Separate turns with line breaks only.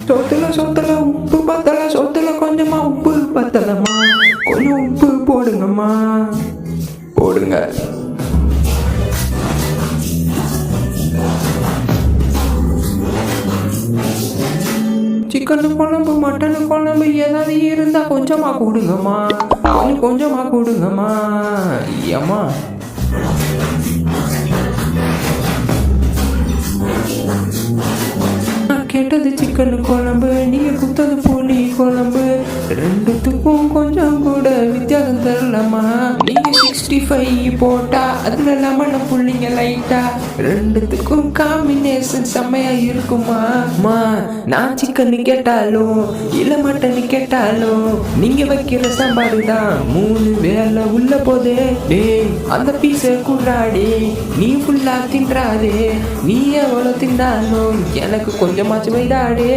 சோத்துல உப்பு பத்தல, சோத்துல கொஞ்சமா உப்பு பத்தலம்மா, கொஞ்சம் உப்பு போடுங்கம்மா, போடுங்க. சிக்கன் குழம்பு, மட்டன் குழம்பு ஏதாவது இருந்தா கொஞ்சமா கொடுங்கம்மா, கொஞ்சமா கொடுங்கம்மா. ஏம்மா கேட்டது சிக்கன் குழம்பு, நீங்க குத்தது புளி குழம்பு, ரெண்டுத்துக்கும் கொஞ்சம் கூட வித்தியாசம் தரலாமா? நீங்க 65 போட்டா அதுல லெமன் புள்ளிங்க லைட்டா, ரெண்டுத்துக்கும் காம்பினேஷன் செம்மையா இருக்குமா? நான் சிக்கன் கேட்டாலும் இல்ல மட்டன் கேட்டாலும் நீங்க வைக்கிற சாம்பாரு தான் 3 வேலை உள்ள போதே. டேய் அந்த பீஸ குடாடி நீ ஃபுல்லா தின்றாதே, நீ எவ்வளவு தின்னாலும் எனக்கு கொஞ்சமாச்சு வைடாடே.